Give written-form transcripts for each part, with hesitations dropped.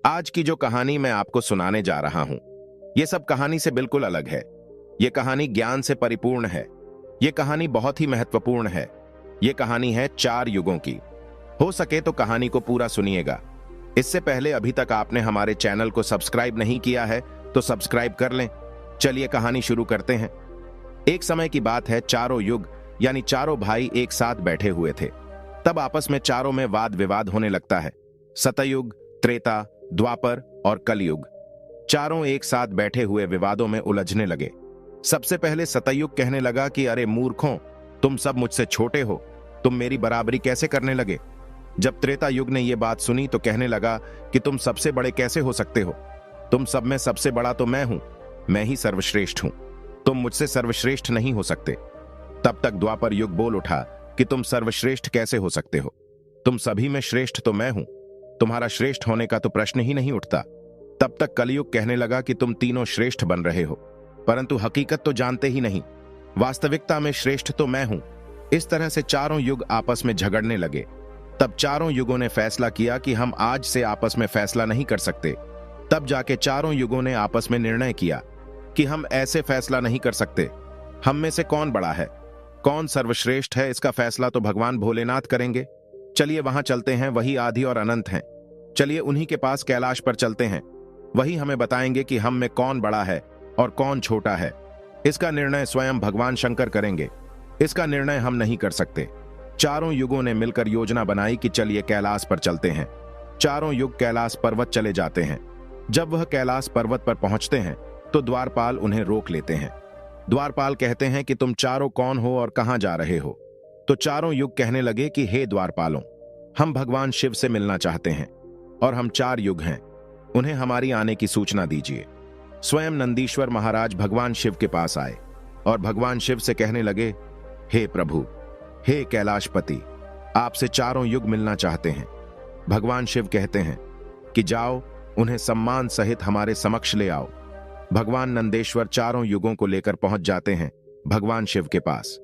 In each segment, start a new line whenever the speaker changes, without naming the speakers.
आज की जो कहानी मैं आपको सुनाने जा रहा हूं, यह सब कहानी से बिल्कुल अलग है। यह कहानी ज्ञान से परिपूर्ण है। यह कहानी बहुत ही महत्वपूर्ण है। यह कहानी है 4 युगों की। हो सके तो कहानी को पूरा सुनिएगा। इससे पहले अभी तक आपने हमारे चैनल को सब्सक्राइब नहीं किया है तो सब्सक्राइब कर लें। चलिए कहानी शुरू करते हैं। एक समय की बात है, चारों युग यानी चारों भाई एक साथ बैठे हुए थे। तब आपस में चारों में वाद विवाद होने लगता है। सतयुग, त्रेता, द्वापर और कलयुग, चारों एक साथ बैठे हुए विवादों में उलझने लगे। सबसे पहले सतयुग कहने लगा कि अरे मूर्खों, तुम सब मुझसे छोटे हो, तुम मेरी बराबरी कैसे करने लगे। जब त्रेता युग ने यह बात सुनी तो कहने लगा कि तुम सबसे बड़े कैसे हो सकते हो, तुम सब में सबसे बड़ा तो मैं हूं, मैं ही सर्वश्रेष्ठ हूं, तुम मुझसे सर्वश्रेष्ठ नहीं हो सकते। तब तक द्वापर युग बोल उठा कि तुम सर्वश्रेष्ठ कैसे हो सकते हो, तुम सभी में श्रेष्ठ तो मैं हूं, तुम्हारा श्रेष्ठ होने का तो प्रश्न ही नहीं उठता। तब तक कलयुग कहने लगा कि तुम तीनों श्रेष्ठ बन रहे हो, परंतु हकीकत तो जानते ही नहीं, वास्तविकता में श्रेष्ठ तो मैं हूं। इस तरह से चारों युग आपस में झगड़ने लगे। तब चारों युगों ने फैसला किया कि हम आज से आपस में फैसला नहीं कर सकते। तब जाके चारों युगों ने आपस में निर्णय किया कि हम ऐसे फैसला नहीं कर सकते। हम में से कौन बड़ा है, कौन सर्वश्रेष्ठ है, इसका फैसला तो भगवान भोलेनाथ करेंगे। चलिए वहां चलते हैं, वही आदि और अनंत हैं। चलिए उन्हीं के पास कैलाश पर चलते हैं, वही हमें बताएंगे कि हम में कौन बड़ा है और कौन छोटा है। इसका निर्णय स्वयं भगवान शंकर करेंगे, इसका निर्णय हम नहीं कर सकते। चारों युगों ने मिलकर योजना बनाई कि चलिए कैलाश पर चलते हैं। चारों युग कैलाश पर्वत चले जाते हैं। जब वह कैलाश पर्वत पर पहुंचते हैं तो द्वारपाल उन्हें रोक लेते हैं। द्वारपाल कहते हैं कि तुम चारों कौन हो और कहां जा रहे हो। तो चारों युग कहने लगे कि हे द्वारपालों, हम भगवान शिव से मिलना चाहते हैं और हम 4 युग हैं, उन्हें हमारी आने की सूचना दीजिए। स्वयं नंदीश्वर महाराज भगवान शिव के पास आए और भगवान शिव से कहने लगे, हे प्रभु, हे कैलाशपति, आपसे चारों युग मिलना चाहते हैं। भगवान शिव कहते हैं कि जाओ, उन्हें सम्मान सहित हमारे समक्ष ले आओ। भगवान नंदेश्वर चारों युगों को लेकर पहुंच जाते हैं भगवान शिव के पास।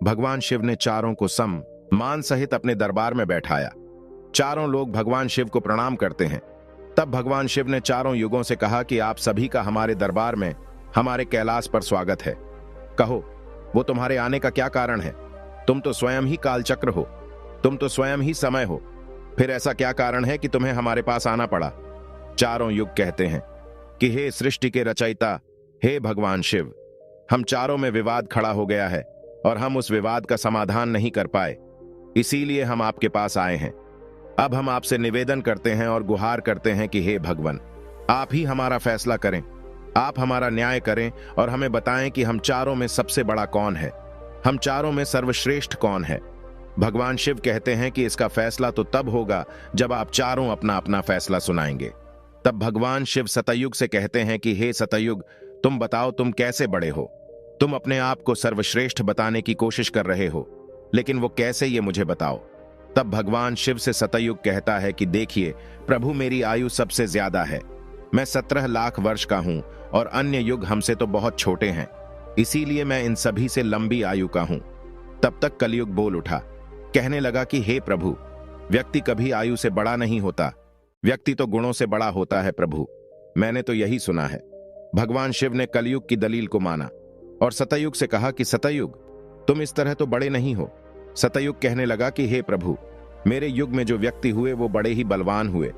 भगवान शिव ने चारों को सम्मान सहित अपने दरबार में बैठाया। चारों लोग भगवान शिव को प्रणाम करते हैं। तब भगवान शिव ने चारों युगों से कहा कि आप सभी का हमारे दरबार में, हमारे कैलाश पर स्वागत है। कहो, वो तुम्हारे आने का क्या कारण है। तुम तो स्वयं ही कालचक्र हो, तुम तो स्वयं ही समय हो, फिर ऐसा क्या कारण है कि तुम्हें हमारे पास आना पड़ा। चारों युग कहते हैं कि हे सृष्टि के रचयिता, हे भगवान शिव, हम चारों में विवाद खड़ा हो गया है और हम उस विवाद का समाधान नहीं कर पाए, इसीलिए हम आपके पास आए हैं। अब हम आपसे निवेदन करते हैं और गुहार करते हैं कि हे भगवान, आप ही हमारा फैसला करें, आप हमारा न्याय करें और हमें बताएं कि हम चारों में सबसे बड़ा कौन है, हम चारों में सर्वश्रेष्ठ कौन है। भगवान शिव कहते हैं कि इसका फैसला तो तब होगा जब आप चारों अपना अपना फैसला सुनाएंगे। तब भगवान शिव सतयुग से कहते हैं कि हे सतयुग, तुम बताओ, तुम कैसे बड़े हो। तुम अपने आप को सर्वश्रेष्ठ बताने की कोशिश कर रहे हो, लेकिन वो कैसे, ये मुझे बताओ। तब भगवान शिव से सतयुग कहता है कि देखिए प्रभु, मेरी आयु सबसे ज्यादा है, मैं 17 लाख वर्ष का हूं और अन्य युग हमसे तो बहुत छोटे हैं, इसीलिए मैं इन सभी से लंबी आयु का हूं। तब तक कलयुग बोल उठा, कहने लगा कि हे प्रभु, व्यक्ति कभी आयु से बड़ा नहीं होता, व्यक्ति तो गुणों से बड़ा होता है प्रभु, मैंने तो यही सुना है। भगवान शिव ने कलयुग की दलील को माना और सतयुग से कहा कि सतयुग, तुम इस तरह तो बड़े नहीं हो। सतयुग कहने लगा कि हे प्रभु, मेरे युग में जो व्यक्ति हुए वो बड़े ही बलवान हुए,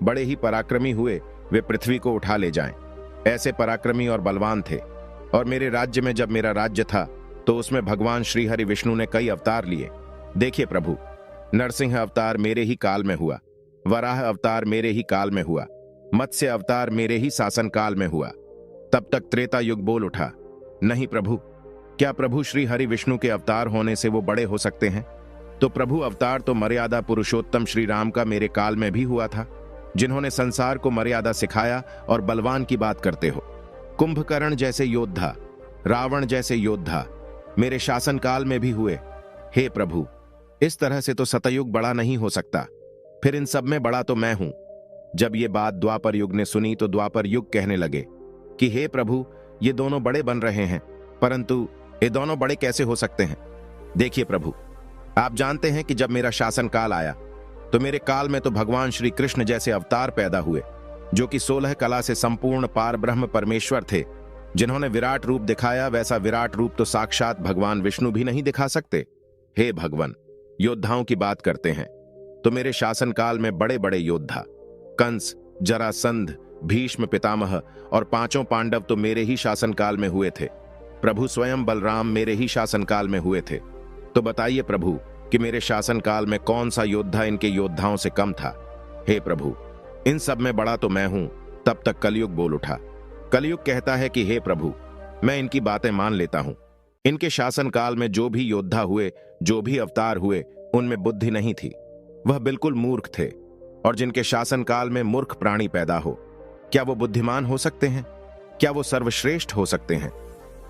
बड़े ही पराक्रमी हुए, वे पृथ्वी को उठा ले जाएं। ऐसे पराक्रमी और बलवान थे। और मेरे राज्य में, जब मेरा राज्य था, तो उसमें भगवान श्री हरि विष्णु ने कई अवतार लिए। देखिए प्रभु, नरसिंह अवतार मेरे ही काल में हुआ, वराह अवतार मेरे ही काल में हुआ, मत्स्य अवतार मेरे ही शासन काल में हुआ। तब तक त्रेता युग बोल उठा, नहीं प्रभु, क्या प्रभु श्री हरि विष्णु के अवतार होने से वो बड़े हो सकते हैं। तो प्रभु अवतार तो मर्यादा पुरुषोत्तम श्री राम का मेरे काल में भी हुआ था, जिन्होंने संसार को मर्यादा सिखाया। और बलवान की बात करते हो, कुंभकर्ण जैसे योद्धा, रावण जैसे योद्धा मेरे शासन काल में भी हुए। हे प्रभु, इस तरह से तो सतयुग बड़ा नहीं हो सकता, फिर इन सब में बड़ा तो मैं हूं। जब ये बात द्वापर युग ने सुनी तो द्वापर युग कहने लगे कि हे प्रभु, ये दोनों बड़े बन रहे हैं, परंतु ये दोनों बड़े कैसे हो सकते हैं। देखिए प्रभु, आप जानते हैं कि जब मेरा शासन काल आया तो मेरे काल में तो भगवान श्री कृष्ण जैसे अवतार पैदा हुए, जो कि 16 कला से संपूर्ण पार ब्रह्म परमेश्वर थे, जिन्होंने विराट रूप दिखाया, वैसा विराट रूप तो साक्षात भगवान विष्णु भी नहीं दिखा सकते। हे भगवान, योद्धाओं की बात करते हैं तो मेरे शासनकाल में बड़े बड़े योद्धा कंस, जरासंध, भीष्म पितामह और पांचों पांडव तो मेरे ही शासनकाल में हुए थे। प्रभु स्वयं बलराम मेरे ही शासनकाल में हुए थे। तो बताइए प्रभु कि मेरे शासनकाल में कौन सा योद्धा इनके योद्धाओं से कम था। हे प्रभु, इन सब में बड़ा तो मैं हूं। तब तक कलयुग बोल उठा। कलयुग कहता है कि हे प्रभु, मैं इनकी बातें मान लेता हूं। इनके शासनकाल में जो भी योद्धा हुए, जो भी अवतार हुए, उनमें बुद्धि नहीं थी, वह बिल्कुल मूर्ख थे। और जिनके शासनकाल में मूर्ख प्राणी पैदा हो, क्या वो बुद्धिमान हो सकते हैं? क्या वो सर्वश्रेष्ठ हो सकते हैं?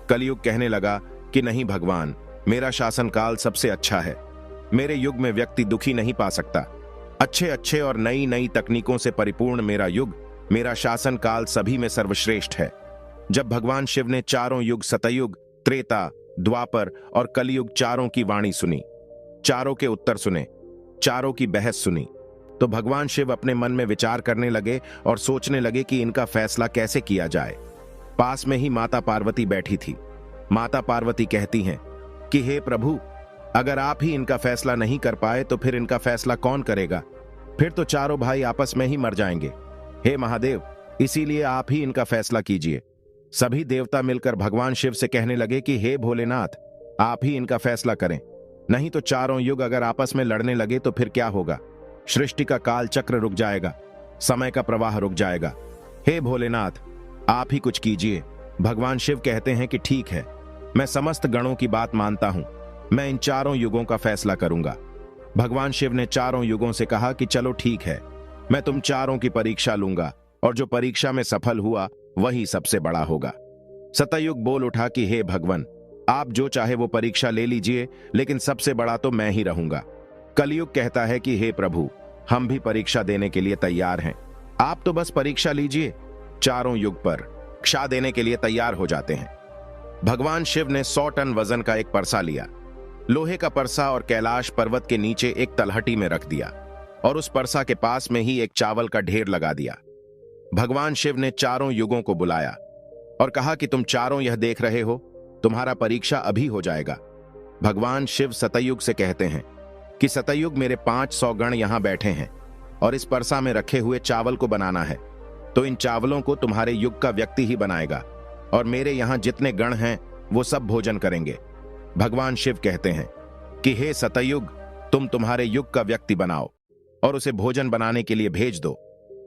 कलयुग कहने लगा कि नहीं भगवान, मेरा शासनकाल सबसे अच्छा है। मेरे युग में व्यक्ति दुखी नहीं पा सकता। अच्छे अच्छे और नई नई तकनीकों से परिपूर्ण मेरा युग, मेरा शासनकाल सभी में सर्वश्रेष्ठ है। जब भगवान शिव ने चारों युग, सतयुग, त्रेता, द्वापर और कलयुग चारों की वाणी सुनी, चारों के उत्तर सुने, चारों की बहस सुनी, तो भगवान शिव अपने मन में विचार करने लगे और सोचने लगे कि इनका फैसला कैसे किया जाए। पास में ही माता पार्वती बैठी थी। माता पार्वती कहती हैं कि हे प्रभु, अगर आप ही इनका फैसला नहीं कर पाए तो फिर इनका फैसला कौन करेगा? फिर तो चारों भाई आपस में ही मर जाएंगे। हे महादेव, इसीलिए आप ही इनका फैसला कीजिए। सभी देवता मिलकर भगवान शिव से कहने लगे कि हे भोलेनाथ, आप ही इनका फैसला करें, नहीं तो चारों युग अगर आपस में लड़ने लगे तो फिर क्या होगा? सृष्टि का काल चक्र रुक जाएगा, समय का प्रवाह रुक जाएगा। हे भोलेनाथ, आप ही कुछ कीजिए। भगवान शिव कहते हैं कि ठीक है, मैं समस्त गणों की बात मानता हूं, मैं इन चारों युगों का फैसला करूंगा। भगवान शिव ने चारों युगों से कहा कि चलो ठीक है, मैं तुम चारों की परीक्षा लूंगा और जो परीक्षा में सफल हुआ वही सबसे बड़ा होगा। सतयुग बोल उठा कि हे भगवान, आप जो चाहे वो परीक्षा ले लीजिए, लेकिन सबसे बड़ा तो मैं ही रहूंगा। कलयुग कहता है कि हे प्रभु, हम भी परीक्षा देने के लिए तैयार हैं, आप तो बस परीक्षा लीजिए। चारों युग पर परीक्षा देने के लिए तैयार हो जाते हैं। भगवान शिव ने 100 टन वजन का एक परसा लिया, लोहे का परसा, और कैलाश पर्वत के नीचे एक तलहटी में रख दिया और उस परसा के पास में ही एक चावल का ढेर लगा दिया। भगवान शिव ने चारों युगों को बुलाया और कहा कि तुम चारों यह देख रहे हो, तुम्हारा परीक्षा अभी हो जाएगा। भगवान शिव सतयुग से कहते हैं कि सतयुग, मेरे 500 गण यहां बैठे हैं और इस परसा में रखे हुए चावल को बनाना है, तो इन चावलों को तुम्हारे युग का व्यक्ति ही बनाएगा और मेरे यहां जितने गण हैं वो सब भोजन करेंगे। भगवान शिव कहते हैं कि हे सतयुग, तुम तुम्हारे युग का व्यक्ति बनाओ और उसे भोजन बनाने के लिए भेज दो,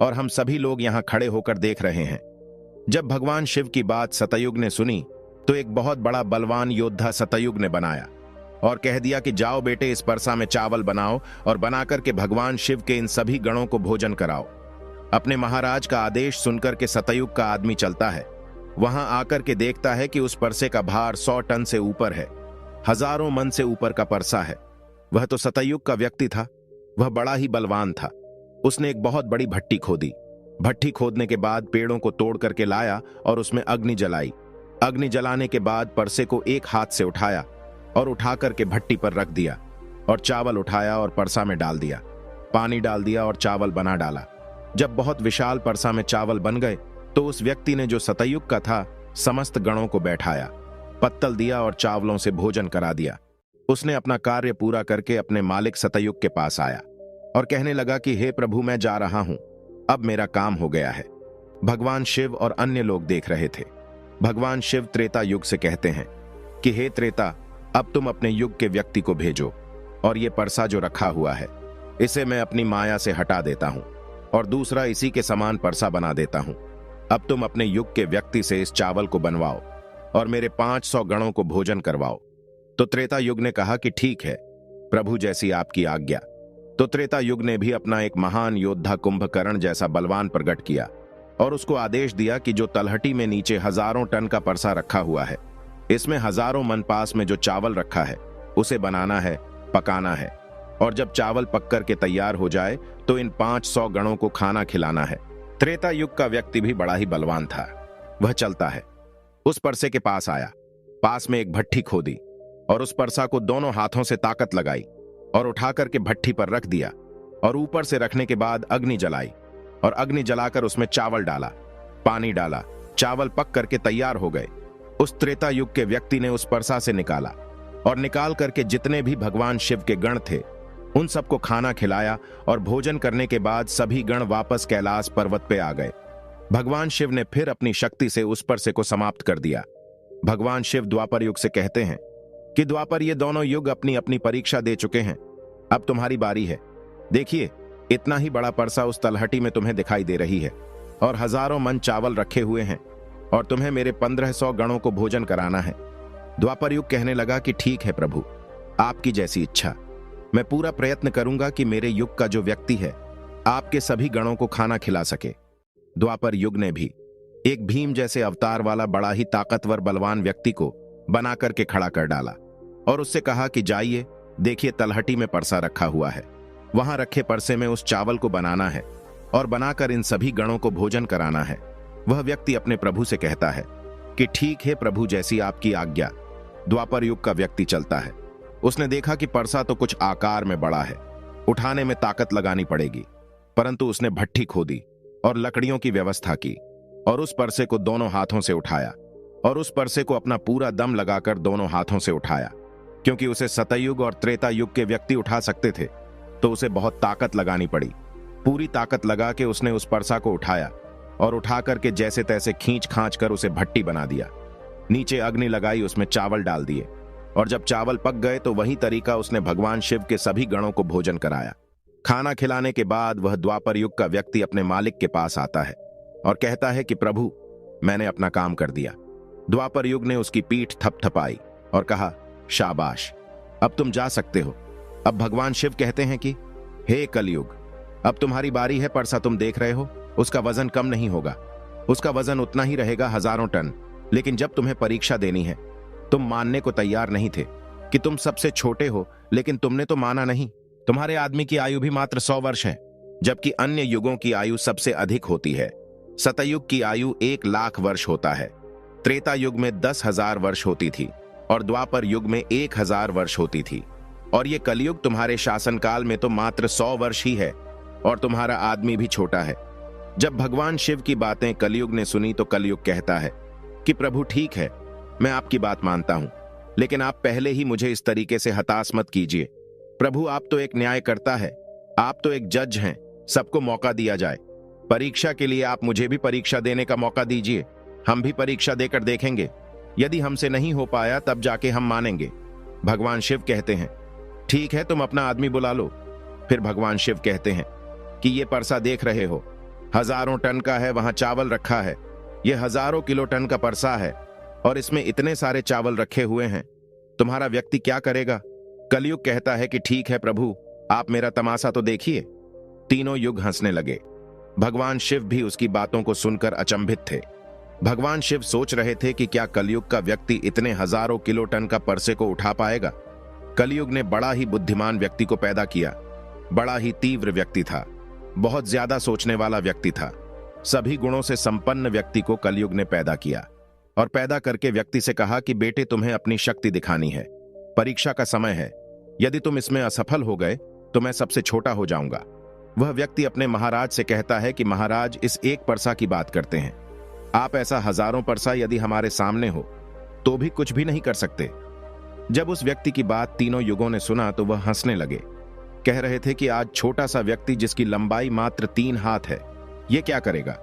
और हम सभी लोग यहां खड़े होकर देख रहे हैं। जब भगवान शिव की बात सतयुग ने सुनी तो एक बहुत बड़ा बलवान योद्धा सतयुग ने बनाया और कह दिया कि जाओ बेटे, इस परसा में चावल बनाओ और बनाकर के भगवान शिव के इन सभी गणों को भोजन कराओ। अपने महाराज का आदेश सुनकर के सतयुग का आदमी चलता है, वहां आकर के देखता है कि उस परसे का भार 100 टन से ऊपर है, हजारों मन से ऊपर का परसा है। वह तो सतयुग का व्यक्ति था, वह बड़ा ही बलवान था। उसने एक बहुत बड़ी भट्टी खोदी। भट्टी खोदने के बाद पेड़ों को तोड़ करके लाया और उसमें अग्नि जलाई। अग्नि जलाने के बाद परसे को एक हाथ से उठाया और उठा करके भट्टी पर रख दिया और चावल उठाया और परसा में डाल दिया, पानी डाल दिया और चावल बना डाला। जब बहुत विशाल परसा में चावल बन गए तो उस व्यक्ति ने, जो सतयुग का था, समस्त गणों को बैठाया, पत्तल दिया और चावलों से भोजन करा दिया। उसने अपना कार्य पूरा करके अपने मालिक सतयुग के पास आया और कहने लगा कि हे प्रभु, मैं जा रहा हूं, अब मेरा काम हो गया है। भगवान शिव और अन्य लोग देख रहे थे। भगवान शिव त्रेता युग से कहते हैं कि हे त्रेता, अब तुम अपने युग के व्यक्ति को भेजो और ये परसा जो रखा हुआ है, इसे मैं अपनी माया से हटा देता हूं और दूसरा इसी के समान परसा बना देता हूं। अब तुम अपने युग के व्यक्ति से इस चावल को बनवाओ और मेरे 500 गणों को भोजन करवाओ। तो त्रेता युग ने कहा कि ठीक है प्रभु, जैसी आपकी आज्ञा। तो त्रेता युग ने भी अपना एक महान योद्धा कुंभकर्ण जैसा बलवान प्रकट किया और उसको आदेश दिया कि जो तलहटी में नीचे हजारों टन का परसा रखा हुआ है, इसमें हजारों मन पास में जो चावल रखा है, उसे बनाना है, पकाना है, और जब चावल पक कर के तैयार हो जाए तो इन 500 गणों को खाना खिलाना है। त्रेता युग का व्यक्ति भी बड़ा ही बलवान था। वह चलता है, उस परसे के पास आया, पास में एक भट्ठी खोदी और उस परसा को दोनों हाथों से ताकत लगाई और उठाकर के भट्ठी पर रख दिया और ऊपर से रखने के बाद अग्नि जलाई और अग्नि जलाकर उसमें चावल डाला, पानी डाला, चावल पक करके तैयार हो गए। उस त्रेता युग के व्यक्ति ने उस परसा से निकाला और निकाल करके जितने भी भगवान शिव के गण थे उन सबको खाना खिलाया, और भोजन करने के बाद सभी गण वापस कैलाश पर्वत पे आ गए। भगवान शिव ने फिर अपनी शक्ति से उस परसे को समाप्त कर दिया। भगवान शिव द्वापर युग से कहते हैं कि द्वापर, ये दोनों युग अपनी अपनी परीक्षा दे चुके हैं, अब तुम्हारी बारी है। देखिए, इतना ही बड़ा परसा उस तलहटी में तुम्हें दिखाई दे रही है और हजारों मन चावल रखे हुए हैं, और तुम्हें मेरे 1500 गणों को भोजन कराना है। द्वापर युग कहने लगा कि ठीक है प्रभु, आपकी जैसी इच्छा। मैं पूरा प्रयत्न करूंगा कि मेरे युग का जो व्यक्ति है आपके सभी गणों को खाना खिला सके। द्वापर युग ने भी एक भीम जैसे अवतार वाला बड़ा ही ताकतवर बलवान व्यक्ति को बना करके खड़ा कर डाला और उससे कहा कि जाइए, देखिए तलहटी में परसा रखा हुआ है, वहां रखे परसे में उस चावल को बनाना है और बनाकर इन सभी गणों को भोजन कराना है। वह व्यक्ति अपने प्रभु से कहता है कि ठीक है प्रभु, जैसी आपकी आज्ञा। द्वापर युग का व्यक्ति चलता है। उसने देखा कि परसा तो कुछ आकार में बड़ा है, उठाने में ताकत लगानी पड़ेगी, परंतु उसने भट्ठी खोदी और लकड़ियों की व्यवस्था की और उस परसे को दोनों हाथों से उठाया और उस परसे को अपना पूरा दम लगाकर दोनों हाथों से उठाया। क्योंकि उसे सतयुग और त्रेता युग के व्यक्ति उठा सकते थे तो उसे बहुत ताकत लगानी पड़ी। पूरी ताकत लगा के उसने उस परसा को उठाया और उठा करके जैसे तैसे खींच खांच कर उसे भट्टी बना दिया। नीचे अग्नि लगाई, उसमें चावल डाल दिए और जब चावल पक गए तो वही तरीका उसने भगवान शिव के सभी गणों को भोजन कराया। खाना खिलाने के बाद वह द्वापर युग का व्यक्ति अपने मालिक के पास आता है और कहता है कि प्रभु, मैंने अपना काम कर दिया। द्वापर युग ने उसकी पीठ थपथपाई और कहा, शाबाश, अब तुम जा सकते हो। अब भगवान शिव कहते हैं कि हे कलयुग, अब तुम्हारी बारी है। परसा तुम देख रहे हो, उसका वजन कम नहीं होगा, उसका वजन उतना ही रहेगा, 1000 टन। लेकिन जब तुम्हें परीक्षा देनी है, तुम मानने को तैयार नहीं थे कि तुम सबसे छोटे हो, लेकिन तुमने तो माना नहीं। तुम्हारे आदमी की आयु भी मात्र 100 वर्ष है, जबकि अन्य युगों की आयु सबसे अधिक होती है। सतयुग की आयु 1,00,000 वर्ष होता है, त्रेता युग में 10,000 वर्ष होती थी और द्वापर युग में 1,000 वर्ष होती थी। और ये कलयुग तुम्हारे शासनकाल में तो मात्र 100 वर्ष ही है और तुम्हारा आदमी भी छोटा है। जब भगवान शिव की बातें कलयुग ने सुनी तो कलयुग कहता है कि प्रभु ठीक है, मैं आपकी बात मानता हूं, लेकिन आप पहले ही मुझे इस तरीके से हताश मत कीजिए। प्रभु, आप तो एक न्यायकर्ता है, आप तो एक जज हैं, सबको मौका दिया जाए। परीक्षा के लिए आप मुझे भी परीक्षा देने का मौका दीजिए, हम भी परीक्षा देकर देखेंगे। यदि हमसे नहीं हो पाया तब जाके हम मानेंगे। भगवान शिव कहते हैं ठीक है, तुम अपना आदमी बुला लो। फिर भगवान शिव कहते हैं कि ये परसा देख रहे हो, 1000 टन का है, वहां चावल रखा है। यह 1000 किलो टन का परसा है और इसमें इतने सारे चावल रखे हुए हैं, तुम्हारा व्यक्ति क्या करेगा? कलयुग कहता है कि ठीक है प्रभु, आप मेरा तमाशा तो देखिए। तीनों युग हंसने लगे। भगवान शिव भी उसकी बातों को सुनकर अचंभित थे। भगवान शिव सोच रहे थे कि क्या कलयुग का व्यक्ति इतने 1000 किलो टन का परसे को उठा पाएगा। कलयुग ने बड़ा ही बुद्धिमान व्यक्ति को पैदा किया, बड़ा ही तीव्र व्यक्ति था, बहुत ज्यादा सोचने वाला व्यक्ति था। सभी गुणों से संपन्न व्यक्ति को कलयुग ने पैदा किया और पैदा करके व्यक्ति से कहा कि बेटे, तुम्हें अपनी शक्ति दिखानी है, परीक्षा का समय है। यदि तुम इसमें असफल हो गए तो मैं सबसे छोटा हो जाऊंगा। वह व्यक्ति अपने महाराज से कहता है कि महाराज, इस एक परसा की बात करते हैं, आप ऐसा 1000 परसा यदि हमारे सामने हो तो भी कुछ भी नहीं कर सकते। जब उस व्यक्ति की बात तीनों युगों ने सुना तो वह हंसने लगे। कह रहे थे कि आज छोटा सा व्यक्ति जिसकी लंबाई मात्र 3 हाथ है, ये क्या करेगा,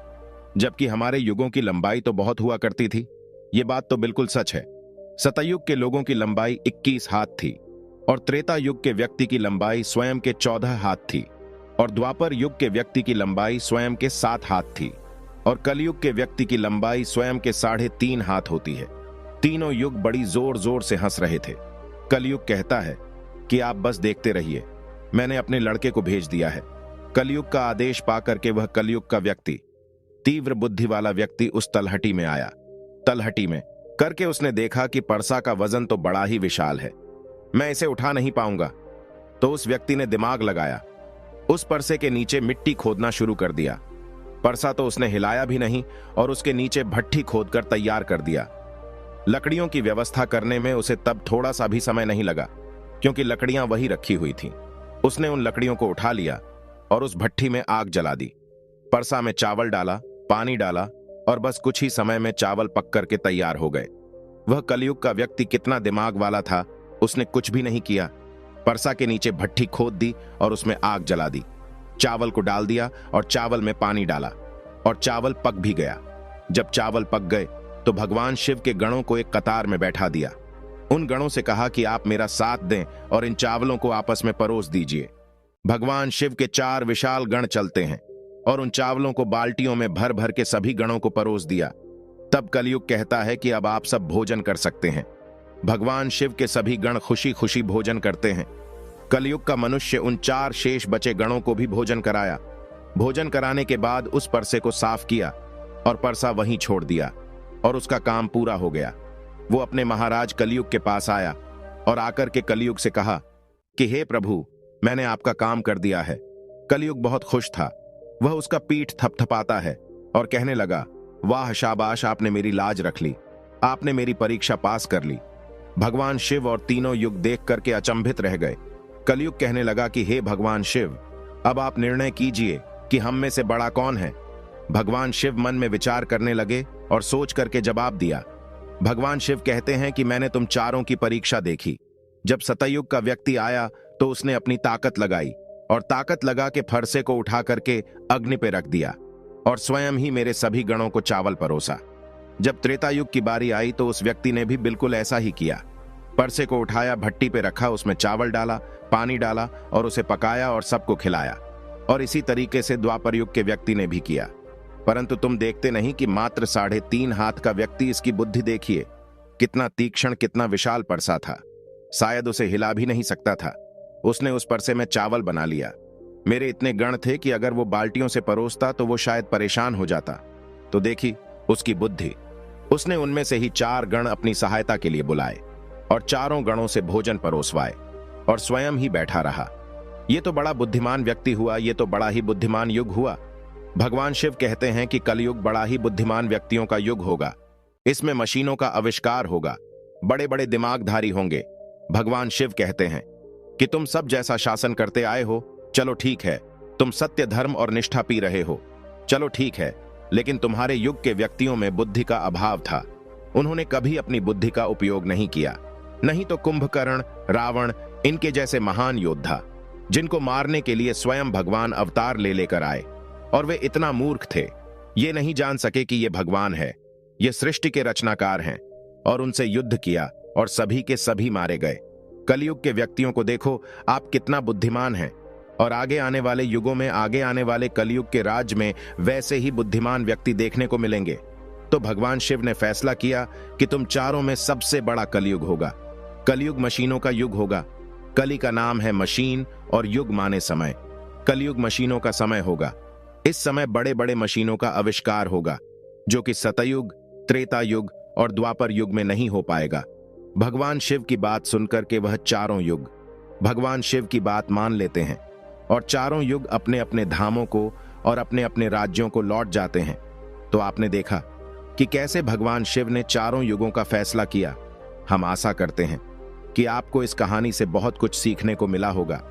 जबकि हमारे युगों की लंबाई तो बहुत हुआ करती थी। ये बात तो बिल्कुल सच है। सतयुग के लोगों की लंबाई 21 हाथ थी और त्रेता युग के व्यक्ति की लंबाई स्वयं के 14 हाथ थी और द्वापर युग के व्यक्ति की लंबाई स्वयं के 7 हाथ थी और कलयुग के व्यक्ति की लंबाई स्वयं के 3.5 हाथ होती है। तीनों युग बड़ी जोर जोर से हंस रहे थे। कलयुग कहता है कि आप बस देखते रहिए, मैंने अपने लड़के को भेज दिया है। कलयुग का आदेश पाकर के वह कलयुग का व्यक्ति, तीव्र बुद्धि वाला व्यक्ति उस तलहटी में आया। तलहटी में करके उसने देखा कि परसा का वजन तो बड़ा ही विशाल है, मैं इसे उठा नहीं पाऊंगा। तो उस व्यक्ति ने दिमाग लगाया, उस परसे के नीचे मिट्टी खोदना शुरू कर दिया। परसा तो उसने हिलाया भी नहीं और उसके नीचे भट्ठी खोदकर तैयार कर दिया। लकड़ियों की व्यवस्था करने में उसे तब थोड़ा सा भी समय नहीं लगा, क्योंकि लकड़ियां वही रखी हुई थीं। उसने उन लकड़ियों को उठा लिया और उस भट्ठी में आग जला दी। परसा में चावल डाला, पानी डाला और बस कुछ ही समय में चावल पक करके तैयार हो गए। वह कलयुग का व्यक्ति कितना दिमाग वाला था, उसने कुछ भी नहीं किया। परसा के नीचे भट्ठी खोद दी और उसमें आग जला दी, चावल को डाल दिया और चावल में पानी डाला और चावल पक भी गया। जब चावल पक गए तो भगवान शिव के गणों को एक कतार में बैठा दिया। उन गणों से कहा कि आप मेरा साथ दें और इन चावलों को आपस में परोस दीजिए। भगवान शिव के 4 विशाल गण चलते हैं और उन चावलों को बाल्टियों में भर भर के सभी गणों को परोस दिया। तब कलयुग कहता है कि अब आप सब भोजन कर सकते हैं। भगवान शिव के सभी गण खुशी खुशी भोजन करते हैं। कलयुग का मनुष्य उन 4 शेष बचे गणों को भी भोजन कराया। भोजन कराने के बाद उस परसे को साफ किया और परसा वहीं छोड़ दिया और उसका काम पूरा हो गया। वो अपने महाराज कलयुग के पास आया और आकर के कलयुग से कहा कि हे प्रभु, मैंने आपका काम कर दिया है। कलयुग बहुत खुश था। वह उसका पीठ थपथपाता है और कहने लगा, वाह शाबाश, आपने मेरी लाज रख ली, आपने मेरी परीक्षा पास कर ली। भगवान शिव और तीनों युग देख करके अचंभित रह गए। कलयुग कहने लगा कि हे भगवान शिव, अब आप निर्णय कीजिए कि हम में से बड़ा कौन है। भगवान शिव मन में विचार करने लगे और सोच करके जवाब दिया। भगवान शिव कहते हैं कि मैंने तुम चारों की परीक्षा देखी। जब सतयुग का व्यक्ति आया तो उसने अपनी ताकत लगाई और ताकत लगा के फरसे को उठा करके अग्नि पे रख दिया और स्वयं ही मेरे सभी गणों को चावल परोसा। जब त्रेता युग की बारी आई तो उस व्यक्ति ने भी बिल्कुल ऐसा ही किया। परसे को उठाया, भट्टी पे रखा, उसमें चावल डाला, पानी डाला और उसे पकाया और सबको खिलाया। और इसी तरीके से द्वापर युग के व्यक्ति ने भी किया। परंतु तुम देखते नहीं कि मात्र 3.5 हाथ का व्यक्ति, इसकी बुद्धि देखिए, कितना तीक्ष्ण, कितना विशाल परसा था। शायद उसे हिला भी नहीं सकता था। उसने उस परसे में चावल बना लिया। मेरे इतने गण थे कि अगर वो बाल्टियों से परोसता तो वो शायद परेशान हो जाता। तो देखी उसकी बुद्धि। उसने उनमें से ही 4 गण अपनी सहायता के लिए बुलाए और चारों गणों से भोजन परोसवाए और स्वयं ही बैठा रहा। ये तो बड़ा बुद्धिमान व्यक्ति हुआ, ये तो बड़ा ही बुद्धिमान युग हुआ। भगवान शिव कहते हैं कि कलयुग बड़ा ही बुद्धिमान व्यक्तियों का युग होगा। इसमें मशीनों का आविष्कार होगा, बड़े बड़े दिमागधारी होंगे। भगवान शिव कहते हैं कि तुम सब जैसा शासन करते आए हो, चलो ठीक है। तुम सत्य, धर्म और निष्ठा पी रहे हो, चलो ठीक है। लेकिन तुम्हारे युग के व्यक्तियों में बुद्धि का अभाव था। उन्होंने कभी अपनी बुद्धि का उपयोग नहीं किया। नहीं तो कुंभकर्ण, रावण, इनके जैसे महान योद्धा, जिनको मारने के लिए स्वयं भगवान अवतार ले लेकर आए, और वे इतना मूर्ख थे, ये नहीं जान सके कि ये भगवान है, ये सृष्टि के रचनाकार हैं, और उनसे युद्ध किया और सभी के सभी मारे गए। कलयुग के व्यक्तियों को देखो, आप कितना बुद्धिमान हैं, और आगे आने वाले युगों में, आगे आने वाले कलयुग के राज्य में वैसे ही बुद्धिमान व्यक्ति देखने को मिलेंगे। तो भगवान शिव ने फैसला किया कि तुम चारों में सबसे बड़ा कलयुग होगा। कलयुग मशीनों का युग होगा। कली का नाम है मशीन और युग माने समय। कलयुग मशीनों का समय होगा। इस समय बड़े बड़े मशीनों का आविष्कार होगा, जो कि सतयुग, त्रेता युग और द्वापर युग में नहीं हो पाएगा। भगवान शिव की बात सुनकर के वह चारों युग भगवान शिव की बात मान लेते हैं और चारों युग अपने अपने धामों को और अपने अपने राज्यों को लौट जाते हैं। तो आपने देखा कि कैसे भगवान शिव ने चारों युगों का फैसला किया। हम आशा करते हैं कि आपको इस कहानी से बहुत कुछ सीखने को मिला होगा।